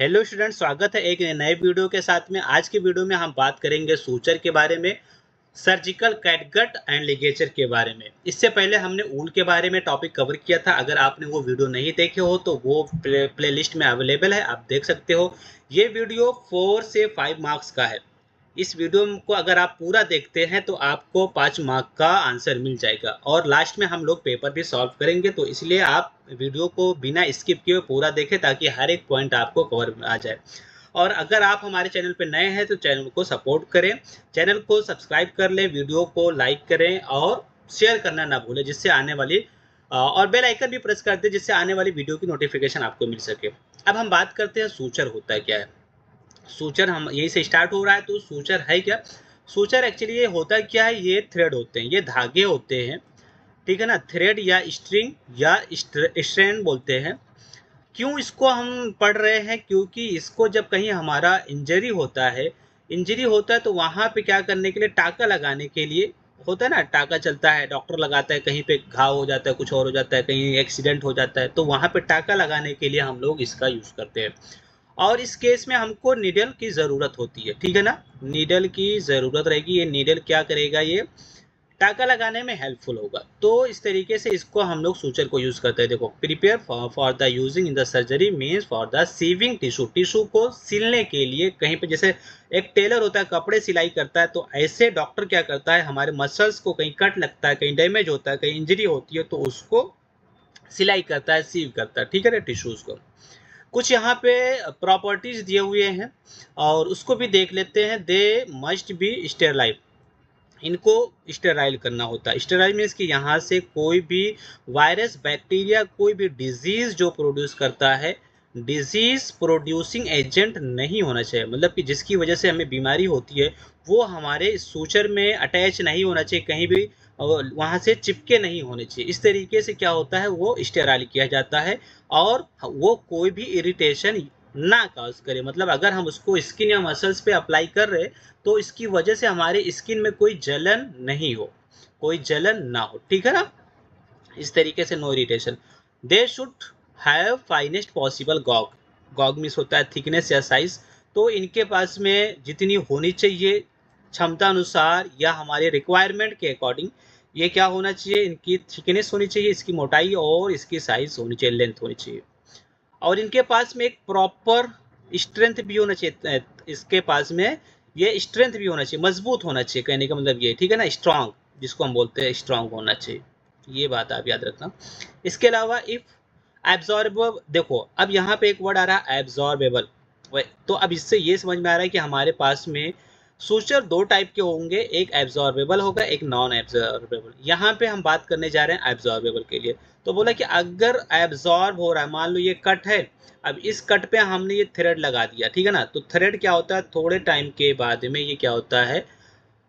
Hello student, स्वागत है एक नए वीडियो के साथ में। आज के वीडियो में हम बात करेंगे सूचर के बारे में, सर्जिकल कैटगट एंड लिगेचर के बारे में। इससे पहले हमने ऊल के बारे में टॉपिक कवर किया था। अगर आपने वो वीडियो नहीं देखे हो तो वो प्लेलिस्ट में अवेलेबल है, आप देख सकते हो। ये वीडियो 4 से 5 मार्क्स का है। इस वीडियो को अगर आप पूरा देखते हैं तो आपको 5 मार्क का आंसर मिल जाएगा और लास्ट में हम लोग पेपर भी सॉल्व करेंगे। तो इसलिए आप वीडियो को बिना स्किप किए पूरा देखें ताकि हर एक पॉइंट आपको कवर आ जाए। और अगर आप हमारे चैनल पर नए हैं तो चैनल को सपोर्ट करें, चैनल को सब्सक्राइब कर लें, वीडियो को लाइक करें और शेयर करना ना भूलें, जिससे आने वाली और बेल आइकन भी प्रेस कर दें जिससे आने वाली वीडियो की नोटिफिकेशन आपको मिल सके। अब हम बात करते हैं सूचर होता है क्या है। सूचर हम यही से स्टार्ट हो रहा है, तो सूचर है क्या। सूचर एक्चुअली ये होता क्या है, ये थ्रेड होते हैं, ये धागे होते हैं, ठीक है ना। थ्रेड या स्ट्रिंग या स्ट्रैंड बोलते हैं। क्यों इसको हम पढ़ रहे हैं, क्योंकि इसको जब कहीं हमारा इंजरी होता है तो वहाँ पे क्या करने के लिए, टाका लगाने के लिए होता है ना। टाका चलता है, डॉक्टर लगाता है, कहीं पे घाव हो जाता है, कुछ और हो जाता है, कहीं एक्सीडेंट हो जाता है, तो वहाँ पे टाका लगाने के लिए हम लोग इसका यूज करते हैं। और इस केस में हमको नीडल की ज़रूरत होती है, ठीक है ना। नीडल की ज़रूरत रहेगी। ये नीडल क्या करेगा, ये टाका लगाने में हेल्पफुल होगा। तो इस तरीके से इसको हम लोग सूचर को यूज़ करते हैं। देखो, prepare for the using in the surgery means for the sewing tissue को सिलने के लिए। कहीं पे जैसे एक टेलर होता है, कपड़े सिलाई करता है, तो ऐसे डॉक्टर क्या करता है, हमारे मसल्स को कहीं कट लगता है, कहीं डैमेज होता है, कहीं इंजरी होती है, तो उसको सिलाई करता है, सीव करता है, ठीक है ना, टिश्यूज़ को। कुछ यहाँ पे प्रॉपर्टीज दिए हुए हैं और उसको भी देख लेते हैं। दे मस्ट बी स्टेरलाइज, इनको स्टेराइल करना होता है। स्टेराइल मीन्स कि यहाँ से कोई भी वायरस, बैक्टीरिया, कोई भी डिजीज जो प्रोड्यूस करता है, डिजीज प्रोड्यूसिंग एजेंट नहीं होना चाहिए। मतलब कि जिसकी वजह से हमें बीमारी होती है वो हमारे सूचर में अटैच नहीं होना चाहिए, कहीं भी वहाँ से चिपके नहीं होने चाहिए। इस तरीके से क्या होता है, वो स्टेराइल किया जाता है और वो कोई भी इरिटेशन ना कॉज करे। मतलब अगर हम उसको स्किन या मसल्स पे अप्लाई कर रहे तो इसकी वजह से हमारे स्किन में कोई जलन नहीं हो, कोई जलन ना हो, ठीक है ना। इस तरीके से no irritation. They should have finest possible gauge. Gauge means होता है थिकनेस या साइज। तो इनके पास में जितनी होनी चाहिए क्षमता अनुसार या हमारे रिक्वायरमेंट के अकॉर्डिंग, ये क्या होना चाहिए, इनकी थिकनेस होनी चाहिए, इसकी मोटाई और इसकी साइज होनी चाहिए, लेंथ होनी चाहिए। और इनके पास में एक प्रॉपर स्ट्रेंथ भी होना चाहिए। इसके पास में ये स्ट्रेंथ भी होना चाहिए, मजबूत होना चाहिए, कहने का मतलब ये, ठीक है ना। स्ट्रांग, जिसको हम बोलते हैं स्ट्रांग होना चाहिए, ये बात आप याद रखना। इसके अलावा इफ एब्जॉर्बेबल, देखो अब यहाँ पे एक वर्ड आ रहा है एब्जॉर्बेबल। तो अब इससे ये समझ में आ रहा है कि हमारे पास में सूचर दो टाइप के होंगे, एक एब्जॉर्बेबल होगा, एक नॉन एब्जॉर्बेबल। यहाँ पे हम बात करने जा रहे हैं एब्जॉर्बेबल के लिए। तो बोला कि अगर एब्जॉर्ब हो रहा है, मान लो ये कट है, अब इस कट पे हमने ये थ्रेड लगा दिया, ठीक है ना। तो थ्रेड क्या होता है, थोड़े टाइम के बाद में ये क्या होता है,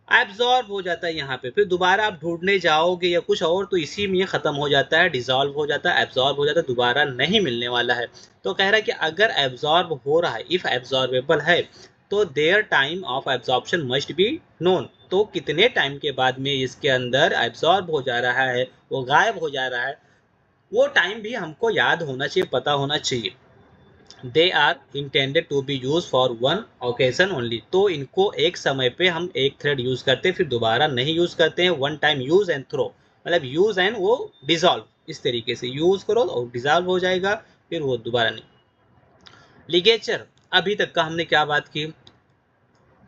एब्जॉर्ब हो जाता है यहाँ पे। फिर दोबारा आप ढूंढने जाओगे या कुछ और तो इसी में खत्म हो जाता है, डिजॉल्व हो जाता है, एब्जॉर्ब हो जाता है, दोबारा नहीं मिलने वाला है। तो कह रहा है कि अगर एब्जॉर्ब हो रहा है, इफ एब्जॉर्बेबल है, तो their time of absorption must be known. तो कितने टाइम के बाद में इसके अंदर एब्जॉर्ब हो जा रहा है, वो गायब हो जा रहा है, वो टाइम भी हमको याद होना चाहिए, पता होना चाहिए। They are intended to be use for one occasion only. तो इनको एक समय पे हम एक थ्रेड यूज करते हैं, फिर दोबारा नहीं यूज करते हैं। One time use and throw, मतलब यूज एंड वो डिजॉल्व, इस तरीके से यूज करो और डिजॉल्व हो जाएगा, फिर वो दोबारा नहीं। लिगेचर, अभी तक का हमने क्या बात की,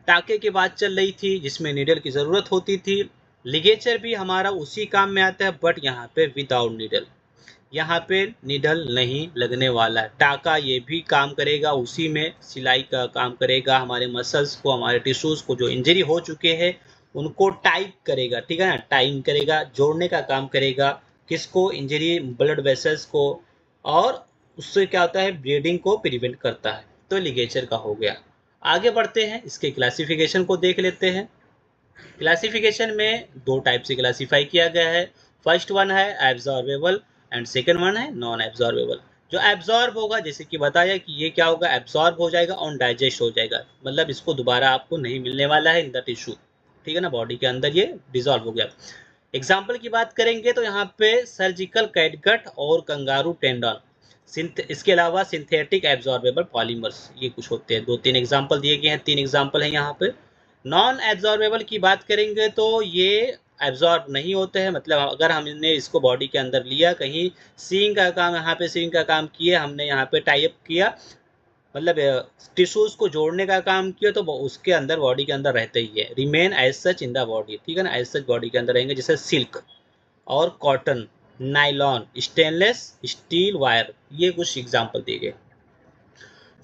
टाके की बात चल रही थी जिसमें नीडल की जरूरत होती थी। लिगेचर भी हमारा उसी काम में आता है, बट यहाँ पे विदाउट नीडल, यहाँ पे निडल नहीं लगने वाला है। टाका ये भी काम करेगा, उसी में सिलाई का काम करेगा, हमारे मसल्स को, हमारे टिश्यूज को जो इंजरी हो चुके हैं उनको टाइट करेगा, ठीक है ना, टाइम करेगा, जोड़ने का काम करेगा। किसको, इंजरी ब्लड वेसल्स को, और उससे क्या होता है, ब्लीडिंग को प्रिवेंट करता है। तो लिगेचर का हो गया। आगे बढ़ते हैं, इसके क्लासिफिकेशन को देख लेते हैं। क्लासिफिकेशन में दो टाइप से क्लासीफाई किया गया है। फर्स्ट वन है एब्जॉर्बेबल एंड सेकंड वन है नॉन एब्जॉर्बेबल। जो एब्जॉर्ब होगा, जैसे कि बताया कि ये क्या होगा, एब्जॉर्ब हो जाएगा और डाइजेस्ट हो जाएगा, मतलब इसको दोबारा आपको नहीं मिलने वाला है इन द टिश्यू, ठीक है ना, बॉडी के अंदर ये डिजॉल्व हो गया। एग्जाम्पल की बात करेंगे तो यहाँ पे सर्जिकल कैटगट और कंगारू टेंडन। इसके अलावा सिंथेटिक एब्जॉर्बेबल पॉलीमर्स, ये कुछ होते हैं। 2-3 एग्जांपल दिए गए हैं, 3 एग्जांपल हैं यहाँ पे। नॉन एब्जॉर्बेबल की बात करेंगे तो ये एब्जॉर्ब नहीं होते हैं, मतलब अगर हमने इसको बॉडी के अंदर लिया, कहीं सीइंग का काम, यहाँ पे सीइंग का काम किए हमने, यहाँ पे टाई अप किया, मतलब टिश्यूज को जोड़ने का काम किया, तो उसके अंदर बॉडी के अंदर रहते ही है, remain as such in the body, ठीक है ना, एज सच बॉडी के अंदर रहेंगे। जैसे सिल्क और cotton, nylon, stainless steel wire, ये कुछ एग्जाम्पल दिए गए।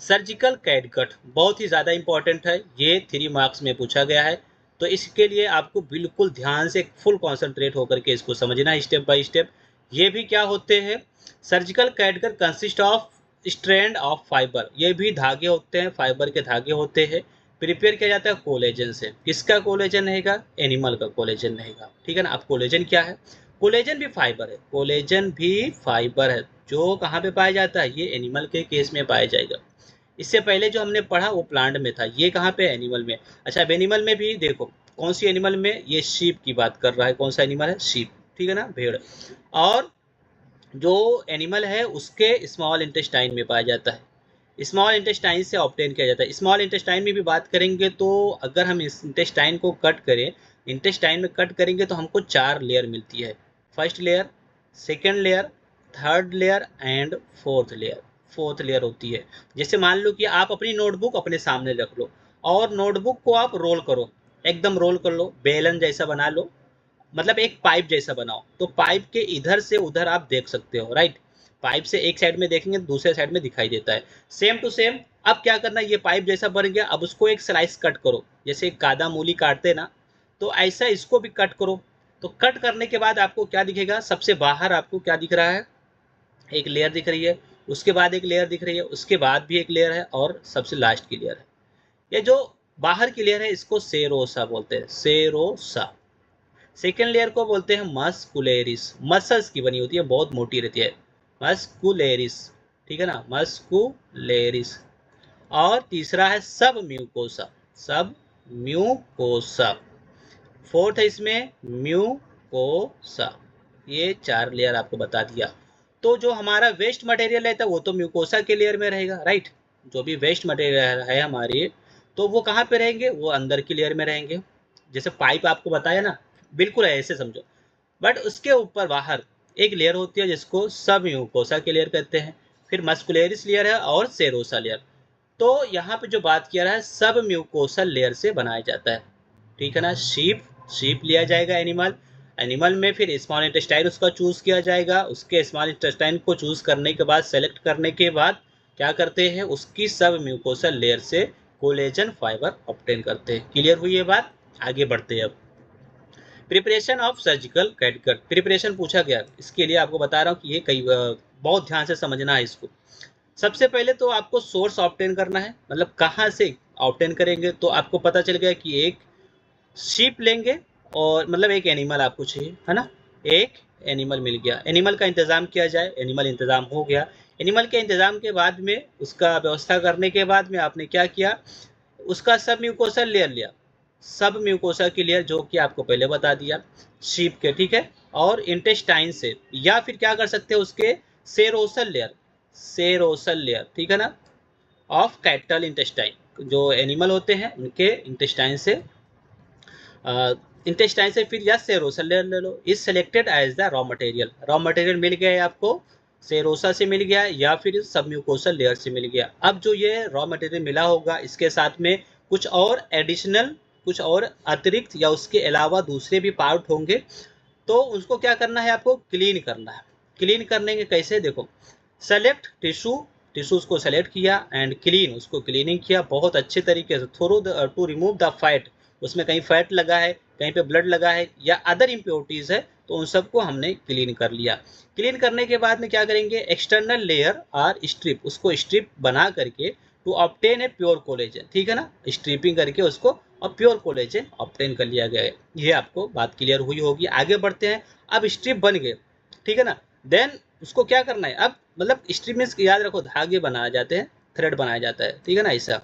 सर्जिकल कैटगट बहुत ही ज़्यादा इंपॉर्टेंट है, ये 3 मार्क्स में पूछा गया है, तो इसके लिए आपको बिल्कुल ध्यान से फुल कॉन्सेंट्रेट होकर के इसको समझना है स्टेप बाय स्टेप। ये भी क्या होते हैं, surgical catgut consist of strand of fibre, ये भी धागे होते हैं, फाइबर के धागे होते हैं। प्रिपेयर किया जाता है कोलेजन से। किसका कोलेजन रहेगा, एनिमल का कोलेजन रहेगा, ठीक है ना। अब कोलेजन क्या है, कोलेजन भी फाइबर है, कोलेजन भी फाइबर है, जो कहाँ पे पाया जाता है, ये एनिमल के केस में पाया जाएगा। इससे पहले जो हमने पढ़ा वो प्लांट में था, ये कहाँ पे, एनिमल में। अच्छा, अब एनिमल में भी देखो, कौन सी एनिमल में, ये शीप की बात कर रहा है, कौन सा एनिमल है, शीप, ठीक है ना, भेड़। और जो एनिमल है उसके स्मॉल इंटेस्टाइन में पाया जाता है, स्मॉल इंटेस्टाइन से ऑब्टेन किया जाता है। स्मॉल इंटेस्टाइन में भी बात करेंगे तो अगर हम इस इंटेस्टाइन को कट करें, इंटेस्टाइन में कट करेंगे तो हमको 4 लेयर मिलती है। First layer, second layer, third layer and fourth layer. Fourth layer होती है, जैसे मान लो कि आप अपनी नोटबुक अपने सामने रख लो और नोटबुक को आप रोल करो, एकदम रोल कर लो, बेलन जैसा बना लो, मतलब एक पाइप जैसा बनाओ, तो पाइप के इधर से उधर आप देख सकते हो, राइट। पाइप से एक साइड में देखेंगे तो दूसरे साइड में दिखाई देता है, सेम टू सेम। अब क्या करना है, ये पाइप जैसा बन गया, अब उसको एक स्लाइस कट करो, जैसे एक कादा मूली काटते ना, तो ऐसा इसको भी कट करो। तो कट करने के बाद आपको क्या दिखेगा, सबसे बाहर आपको क्या दिख रहा है, एक लेयर दिख रही है, उसके बाद एक लेयर दिख रही है, उसके बाद भी एक लेयर है, और सबसे लास्ट की लेयर है। ये जो बाहर की लेयर है इसको सेरोसा बोलते हैं, सेरोसा। सेकेंड लेयर को बोलते हैं मस्कुलेरिस, मसल्स की बनी होती है, बहुत मोटी रहती है, मस्कुलेरिस, ठीक है ना, मस्कुलेरिस। और तीसरा है सब म्यूकोसा, सब म्यूकोसा। फोर्थ है इसमें म्यूकोसा। ये 4 लेयर आपको बता दिया। तो जो हमारा वेस्ट मटेरियल रहता है वो तो म्यूकोसा के लेयर में रहेगा, राइट। जो भी वेस्ट मटेरियल है हमारी, तो वो कहाँ पे रहेंगे, वो अंदर की लेयर में रहेंगे। जैसे पाइप आपको बताया ना, बिल्कुल ऐसे समझो। बट उसके ऊपर बाहर एक लेयर होती है जिसको सब म्यूकोसा के लेयर कहते हैं, फिर मस्कुलेरिस लेयर है और सेरोसा लेयर। तो यहाँ पे जो बात किया रहा है, सब म्यूकोसल लेयर से बनाया जाता है, ठीक है ना। शीप, शीप लिया जाएगा एनिमल, एनिमल में फिर स्मॉल इंटेस्टाइन उसका चूज किया जाएगा, उसके स्मॉल इंटेस्टाइन को चूज करने के बाद, सेलेक्ट करने के बाद क्या करते हैं, उसकी सब म्यूकोसल लेयर से कोलेजन फाइबर ऑब्टेन करते हैं। क्लियर हुई ये बात, आगे बढ़ते हैं अब। Preparation of surgical catgut, preparation पूछा गया, इसके लिए आपको बता रहा हूँ कि ये कई बहुत ध्यान से समझना है इसको। सबसे पहले तो आपको सोर्स ऑब्टेन करना है, मतलब कहाँ से ऑब्टेन करेंगे, तो आपको पता चल गया कि एक शीप लेंगे, और मतलब एक एनिमल आपको चाहिए, है ना, एक एनिमल मिल गया, एनिमल का इंतज़ाम किया जाए, एनिमल इंतज़ाम हो गया। एनिमल के इंतज़ाम के बाद में, उसका व्यवस्था करने के बाद में आपने क्या किया, उसका सब म्यूकोसा लेयर लिया, सब म्यूकोसा की लेयर जो कि आपको पहले बता दिया, शीप के, ठीक है। और इंटेस्टाइन से, या फिर क्या कर सकते हैं, उसके सेरोसल लेयर, सेरोसल लेयर, ठीक है ना, ऑफ कैटल इंटेस्टाइन, जो एनिमल होते हैं उनके इंटेस्टाइन से, इंटेस्टाइन से फिर या सेरोसा ले लो। Is selected as the raw material, raw material मिल गया है आपको, सेरोसा से मिल गया या फिर सब म्यूकोसल लेयर से मिल गया। अब जो ये रॉ मटेरियल मिला होगा, इसके साथ में कुछ और एडिशनल, कुछ और अतिरिक्त या उसके अलावा दूसरे भी पार्ट होंगे, तो उसको क्या करना है, आपको क्लीन करना है। क्लीन करने के कैसे, देखो, सेलेक्ट टिश्यू, टिश्यूज को सेलेक्ट किया एंड क्लीन, उसको क्लीनिंग किया बहुत अच्छे तरीके से, थोरो टू रिमूव द फैट, उसमें कहीं फैट लगा है, कहीं पे ब्लड लगा है या अदर इम्प्योरिटीज है, तो उन सबको हमने क्लीन कर लिया। क्लीन करने के बाद में क्या करेंगे, एक्सटर्नल लेयर और स्ट्रिप, उसको स्ट्रिप बना करके to obtain a pure collagen, ठीक है ना, स्ट्रिपिंग करके उसको और प्योर कोलेजन ऑब्टेन कर लिया गया है। ये आपको बात क्लियर हुई होगी, आगे बढ़ते हैं। अब स्ट्रिप बन गए, ठीक है ना, देन उसको क्या करना है, अब मतलब स्ट्रिप में याद रखो धागे बनाए जाते हैं, थ्रेड बनाया जाता है, ठीक है ना, ऐसा।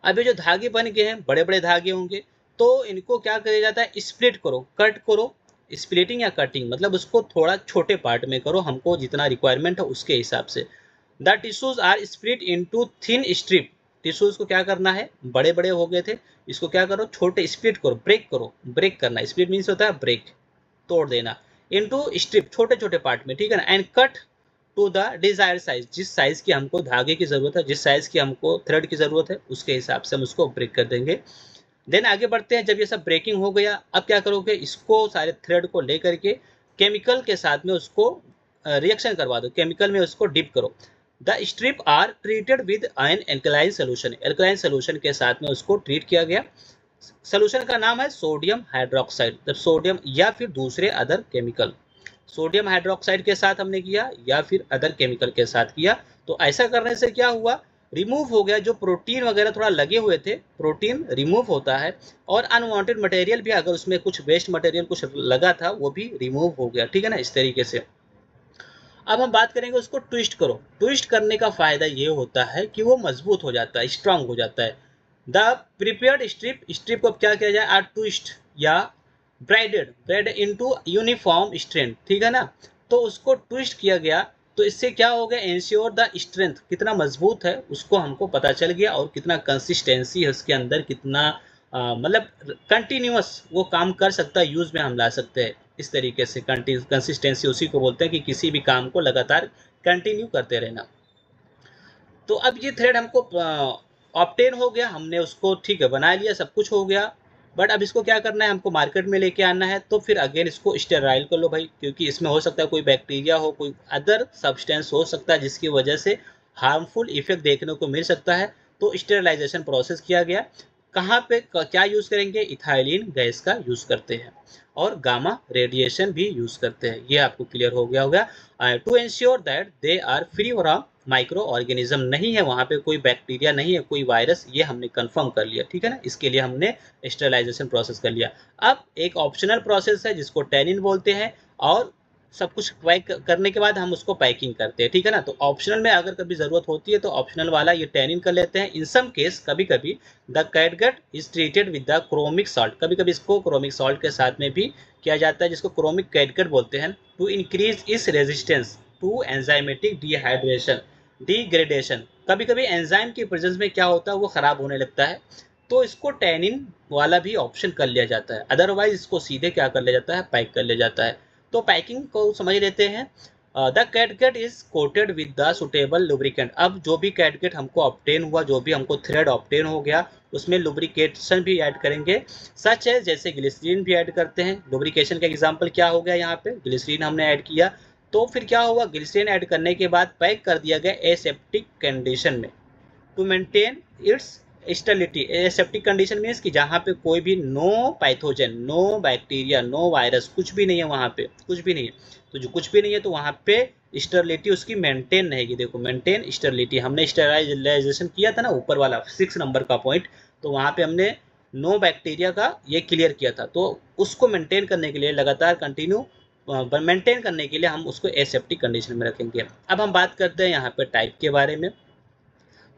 अब ये जो धागे बन गए हैं, बड़े बड़े धागे होंगे, तो इनको क्या किया जाता है, स्प्लिट करो, कट करो, स्प्लिटिंग या कटिंग मतलब उसको थोड़ा छोटे पार्ट में करो, हमको जितना रिक्वायरमेंट है उसके हिसाब से। The tissues are split into thin strip, tissues को क्या करना है, बड़े बड़े हो गए थे, इसको क्या करो, छोटे स्प्लिट करो, ब्रेक करो, ब्रेक करना, स्प्लिट मीन्स होता है ब्रेक, तोड़ देना, इनटू स्ट्रिप छोटे छोटे पार्ट में, ठीक है ना, and cut to the desire size, जिस साइज की हमको धागे की जरूरत है, जिस साइज की हमको थ्रेड की जरूरत है उसके हिसाब से हम उसको ब्रेक कर देंगे। देन आगे बढ़ते हैं, जब ये सब ब्रेकिंग हो गया अब क्या करोगे, इसको सारे थ्रेड को लेकर के केमिकल के साथ में उसको रिएक्शन करवा दो, केमिकल में उसको डिप करो। The strip are treated with an alkaline solution, alkaline solution के साथ में उसको ट्रीट किया गया। सोल्यूशन का नाम है सोडियम हाइड्रोक्साइड, जब सोडियम या फिर दूसरे अदर केमिकल, सोडियम हाइड्रोक्साइड के साथ हमने किया या फिर अदर केमिकल के साथ किया। तो ऐसा करने से क्या हुआ, रिमूव हो गया, जो प्रोटीन वगैरह थोड़ा लगे हुए थे प्रोटीन रिमूव होता है, और अनवांटेड मटेरियल भी, अगर उसमें कुछ वेस्ट मटेरियल कुछ लगा था वो भी रिमूव हो गया, ठीक है ना, इस तरीके से। अब हम बात करेंगे उसको ट्विस्ट करो, ट्विस्ट करने का फायदा ये होता है कि वो मजबूत हो जाता है, स्ट्रांग हो जाता है। द प्रिपेयर्ड स्ट्रिप, स्ट्रिप को क्या किया जाए, आर ट्विस्ट या ब्रेड इनटू यूनिफॉर्म स्ट्रेंथ, ठीक है ना, तो उसको ट्विस्ट किया गया, तो इससे क्या हो गया, इंश्योर द स्ट्रेंथ, कितना मजबूत है उसको हमको पता चल गया, और कितना कंसिस्टेंसी है उसके अंदर, कितना मतलब कंटिन्यूअस वो काम कर सकता है, यूज में हम ला सकते हैं, इस तरीके से कंसिस्टेंसी उसी को बोलते हैं कि किसी भी काम को लगातार कंटिन्यू करते रहना। तो अब ये थ्रेड हमको ऑब्टेन हो गया, हमने उसको ठीक है बना लिया, सब कुछ हो गया, बट अब इसको क्या करना है, हमको मार्केट में लेके आना है, तो फिर अगेन इसको स्टेराइल कर लो भाई, क्योंकि इसमें हो सकता है कोई बैक्टीरिया हो, कोई अदर सब्सटेंस हो सकता है जिसकी वजह से हार्मफुल इफेक्ट देखने को मिल सकता है। तो स्टेरलाइजेशन प्रोसेस किया गया, कहाँ पे क्या यूज करेंगे, इथाइलिन गैस का यूज करते हैं, और गामा रेडिएशन भी यूज करते हैं, ये आपको क्लियर हो गया होगा। To ensure that they are free from micro organism, नहीं है वहाँ पे कोई बैक्टीरिया, नहीं है कोई वायरस, ये हमने कंफर्म कर लिया, ठीक है ना, इसके लिए हमने स्टेरलाइजेशन प्रोसेस कर लिया। अब एक ऑप्शनल प्रोसेस है जिसको टैनिन बोलते हैं, और सब कुछ पैक करने के बाद हम उसको पैकिंग करते हैं, ठीक है ना। तो ऑप्शनल में अगर कभी जरूरत होती है तो ऑप्शनल वाला ये टैनिन कर लेते हैं। इन सम केस कभी कभी the catgut is treated with the chromic salt, कभी कभी इसको क्रोमिक सॉल्ट के साथ में भी किया जाता है, जिसको क्रोमिक कैटगट बोलते हैं, to increase its resistance to enzymatic dehydration degradation. कभी कभी एंजाइम की प्रेजेंस में क्या होता है, वो खराब होने लगता है, तो इसको टैनिन वाला भी ऑप्शन कर लिया जाता है, अदरवाइज इसको सीधे क्या कर लिया जाता है, पैक कर लिया जाता है। तो पैकिंग को समझ लेते हैं। The catgut is coated with the suitable lubricant, अब जो भी कैटगट हमको ऑब्टेन हुआ, जो भी हमको थ्रेड ऑब्टेन हो गया, उसमें लुब्रिकेशन भी ऐड करेंगे, सच है जैसे ग्लिसरीन भी ऐड करते हैं। लुब्रिकेशन का एग्जांपल क्या हो गया, यहाँ पे ग्लिसरीन हमने ऐड किया, तो फिर क्या हुआ, ग्लिसरीन ऐड करने के बाद पैक कर दिया गया एसेप्टिक कंडीशन में, to maintain its sterility. Aseptic condition means कि जहाँ पे कोई भी no pathogen, no bacteria, no virus, कुछ भी नहीं है वहाँ पे, कुछ भी नहीं है, तो जो कुछ भी नहीं है तो वहाँ पे स्टेरिलिटी उसकी मेंटेन रहेगी। देखो मेंटेन स्टेरिलिटी, हमने स्टेरिलाइजेशन किया था ना ऊपर वाला 6 नंबर का पॉइंट, तो वहाँ पे हमने नो बैक्टीरिया का ये क्लियर किया था, तो उसको मेंटेन करने के लिए लगातार कंटिन्यू मेंटेन करने के लिए हम उसको एसेप्टिक कंडीशन में रखेंगे। अब हम बात करते हैं यहाँ पे टाइप के बारे में।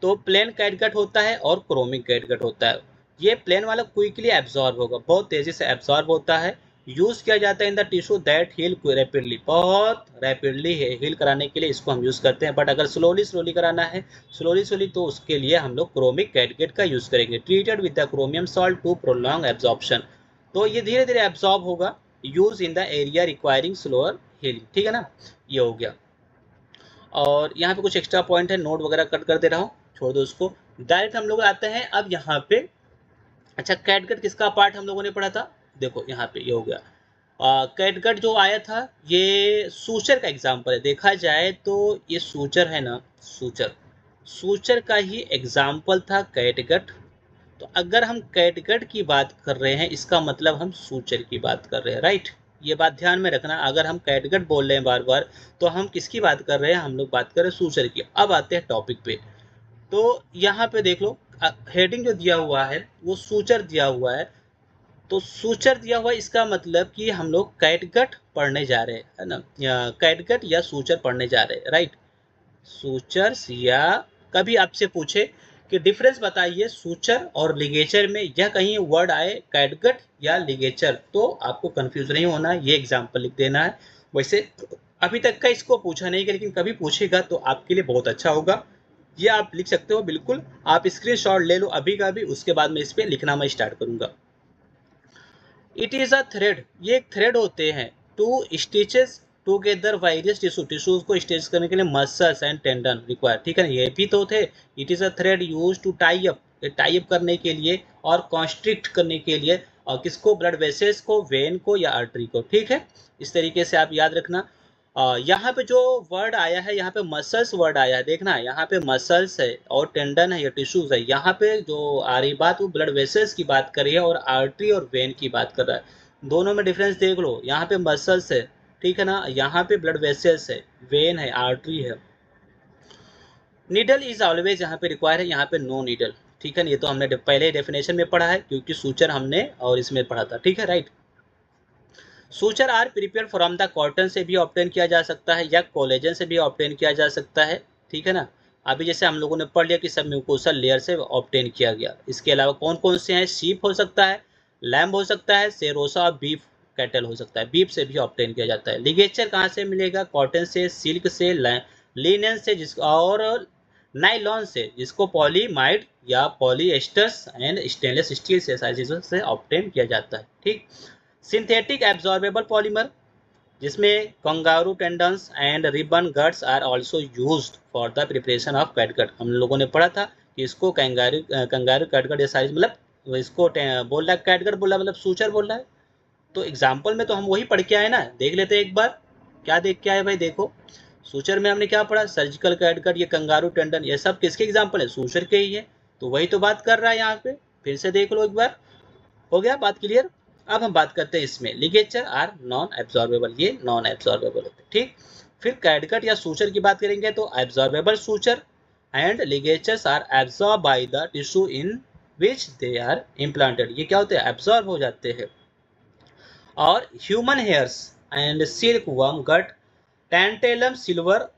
तो प्लेन कैटगट होता है और क्रोमिक कैटगट होता है। ये प्लेन वाला क्विकली एब्जॉर्ब होगा, बहुत तेजी से एब्जॉर्ब होता है, यूज किया जाता है in the tissue that heal rapidly, बहुत रैपिडली हील कराने के लिए इसको हम यूज करते हैं। बट अगर स्लोली स्लोली कराना है, स्लोली तो उसके लिए हम लोग क्रोमिक कैटगट का यूज करेंगे। Treated with the chromium salt to prolong absorption, तो ये धीरे धीरे एब्जॉर्ब होगा, use in the area requiring slower healing, ठीक है ना, ये हो गया। और यहाँ पे कुछ एक्स्ट्रा पॉइंट है, नोट वगैरह कट कर दे रहा हूँ, छोड़ दो उसको। डायरेक्ट हम लोग आते हैं अब यहाँ पे। अच्छा कैटगट किसका पार्ट हम लोगों ने पढ़ा था, देखो यहाँ पे ये हो गया। कैटगट जो आया था ये सूचर का एग्जाम्पल है, देखा जाए तो ये सूचर है ना, सूचर का ही एग्जाम्पल था कैटगट। तो अगर हम कैटगट की बात कर रहे हैं इसका मतलब हम सूचर की बात कर रहे हैं, राइट, ये बात ध्यान में रखना। अगर हम कैटगट बोल रहे हैं बार बार तो हम किसकी बात कर रहे हैं, हम लोग बात कर रहे हैं सूचर की। अब आते हैं टॉपिक पे, तो यहाँ पे देख लो हेडिंग जो दिया हुआ है वो सूचर दिया हुआ है, तो सूचर दिया हुआ है, इसका मतलब कि हम लोग कैटगट पढ़ने जा रहे हैं, है ना, कैटगट या सूचर पढ़ने जा रहे हैं, राइट। सूचर्स, या कभी आपसे पूछे कि डिफरेंस बताइए सूचर और लिगेचर में, यह कहीं वर्ड आए कैटगट या लिगेचर तो आपको कंफ्यूज नहीं होना है, ये एग्जाम्पल लिख देना है। वैसे अभी तक का इसको पूछा नहीं कि, लेकिन कभी पूछेगा तो आपके लिए बहुत अच्छा होगा। ये आप लिख सकते हो बिल्कुल, आप स्क्रीनशॉट ले लो अभी का अभी, उसके बाद में इस पर लिखना मैं स्टार्ट करूंगा। इट इज अ थ्रेड, ये एक थ्रेड होते हैं। टू स्टिचेस टूगेदर वायरियस टिश्यूज को स्टिच करने के लिए मसल्स एंड टेंडन रिक्वायर, ठीक है ना, ये भी तो थे। It is a thread use to tie up, tie up करने के लिए और कॉन्स्ट्रिक्ट करने के लिए, और किसको, ब्लड वेसल्स को, वेन को या आर्टरी को, ठीक है। इस तरीके से आप याद रखना। यहाँ पे जो वर्ड आया है, यहाँ पे मसल्स वर्ड आया है, देखना यहाँ पे मसल्स है और टेंडन है या टिश्यूज है। यहाँ पे जो आ रही बात वो ब्लड वेसल्स की बात कर रही है और आर्टरी और वेन की बात कर रहा है। दोनों में डिफरेंस देख लो, यहाँ पे मसल्स है, ठीक है ना, यहाँ पे ब्लड वेसल्स है, वेन है, आर्टरी है। नीडल इज ऑलवेज यहाँ पे रिक्वायर है, यहाँ पे नो नीडल, ठीक है ना। ये तो हमने पहले डेफिनेशन में पढ़ा है, क्योंकि सूचर हमने और इसमें पढ़ा था, ठीक है, right. Suture are prepare from the cotton से भी ऑब्टेन किया जा सकता है या कोलेजन से भी ऑब्टेन किया जा सकता है, ठीक है ना। अभी जैसे हम लोगों ने पढ़ लिया कि सब म्यूकोसल लेयर से ऑब्टेन किया गया। इसके अलावा कौन कौन से हैं, शीप हो सकता है, लैम्ब हो सकता है, सेरोसा और बीफ कैटल हो सकता है, बीफ से भी ऑब्टेन किया जाता है। लिगेचर कहाँ से मिलेगा, कॉटन से, सिल्क से, लिनन से, जिस और नाइलॉन से, जिसको पॉलीमाइड या पॉलीएस्टर्स एंड स्टेनलेस स्टील से सारी चीज़ों से ऑब्टेन किया जाता है, ठीक। सिंथेटिक एब्जॉर्बेबल पॉलीमर, जिसमें kangaroo tendons and ribbon guts are also used for the preparation of catgut. हम लोगों ने पढ़ा था कि इसको कंगारू कैटगट या साइज, मतलब इसको बोल रहा है कैटगट, बोल रहा मतलब सूचर बोल रहा है। तो एग्जाम्पल में तो हम वही पढ़ के आए ना, देख लेते हैं एक बार। क्या देख के आए भाई, देखो सूचर में हमने क्या पढ़ा, सर्जिकल कैटगट, ये कंगारू टेंडन, ये सब किसके एग्जाम्पल है, सूचर के ही है। तो वही तो बात कर रहा है यहाँ पे, फिर से देख लो एक बार। हो गया बात क्लियर। अब हम बात करते हैं इसमें, लिगेचर आर नॉन एब्जॉर्बेबल, ये नॉन एब्जॉर्बेबल होते हैं, ठीक। फिर कैटगट या सूचर की बात करेंगे तो absorbable suture and ligatures are absorb by the tissue in which they are implanted, ये क्या होते हैं, एब्जॉर्ब हो जाते हैं। और human hairs and silkworm gut, tantalum silver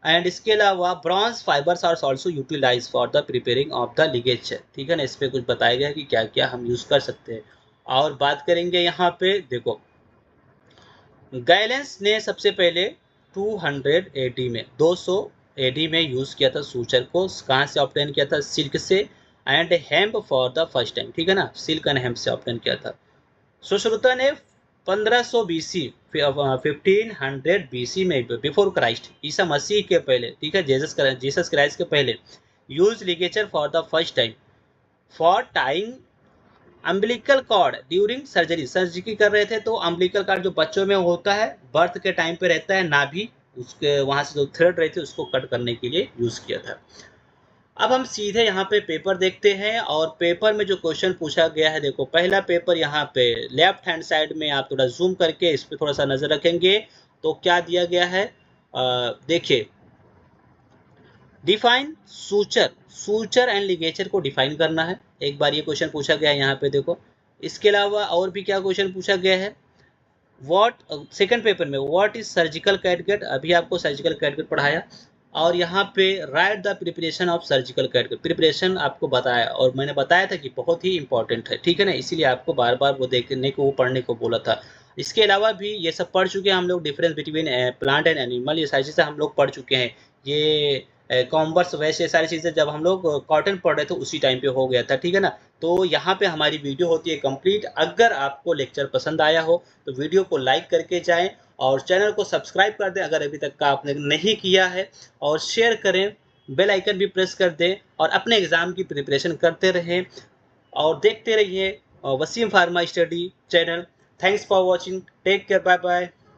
and इसके अलावा bronze fibres are also utilize for the preparing of the ligature, ठीक है ना। इस पर कुछ बताया गया है कि क्या क्या हम यूज कर सकते हैं। और बात करेंगे यहाँ पे, देखो गैलेंस ने सबसे पहले 200 एडी में, 200 एडी में यूज किया था सूचर को। कहाँ से ऑब्टेन किया था, सिल्क से and hemp for the first time, ठीक है ना, सिल्क एंड हेम्प से ऑब्टेन किया था। सुश्रुता ने 1500 बीसी, 1500 बीसी में, बिफोर क्राइस्ट, ईसा मसीह के पहले, ठीक है, जीसस क्राइस्ट के पहले, use ligature for the first time for tying umbilical cord during surgery, surgery कर रहे थे तो अम्बिलिकल कॉर्ड जो बच्चों में होता है, बर्थ के टाइम पे रहता है नाभि, उसके वहां से जो थ्रेड रहती है उसको कट करने के लिए यूज किया था। अब हम सीधे यहाँ पे पेपर देखते हैं, और पेपर में जो क्वेश्चन पूछा गया है, देखो पहला पेपर यहाँ पे लेफ्ट हैंड साइड में, आप थोड़ा जूम करके इस पे थोड़ा सा नजर रखेंगे तो क्या दिया गया है, देखिए, define suture, suture and ligature को डिफाइन करना है। एक बार ये क्वेश्चन पूछा गया है यहाँ पे, देखो। इसके अलावा और भी क्या क्वेश्चन पूछा गया है, व्हाट, सेकंड पेपर में व्हाट इज सर्जिकल कैटगट, अभी आपको सर्जिकल कैटगट पढ़ाया। और यहाँ पे right the preparation of surgical catgut, preparation आपको बताया, और मैंने बताया था कि बहुत ही इंपॉर्टेंट है, ठीक है ना, इसीलिए आपको बार बार वो देखने को, वो पढ़ने को बोला था। इसके अलावा भी ये सब पढ़ चुके हैं हम लोग, difference between plant and animal, ये सारी चीज़ें हम लोग पढ़ चुके हैं। ये कॉम्बर्स वैसे सारी चीज़ें जब हम लोग कॉटन पढ़ रहे थे उसी टाइम पे हो गया था, ठीक है ना। तो यहाँ पे हमारी वीडियो होती है कंप्लीट। अगर आपको लेक्चर पसंद आया हो तो वीडियो को लाइक करके जाएं और चैनल को सब्सक्राइब कर दें अगर अभी तक का आपने नहीं किया है, और शेयर करें, बेल आइकन भी प्रेस कर दें, और अपने एग्ज़ाम की प्रिपरेशन करते रहें और देखते रहिए Wasim pharma study channel. Thanks for watching, take care, bye bye.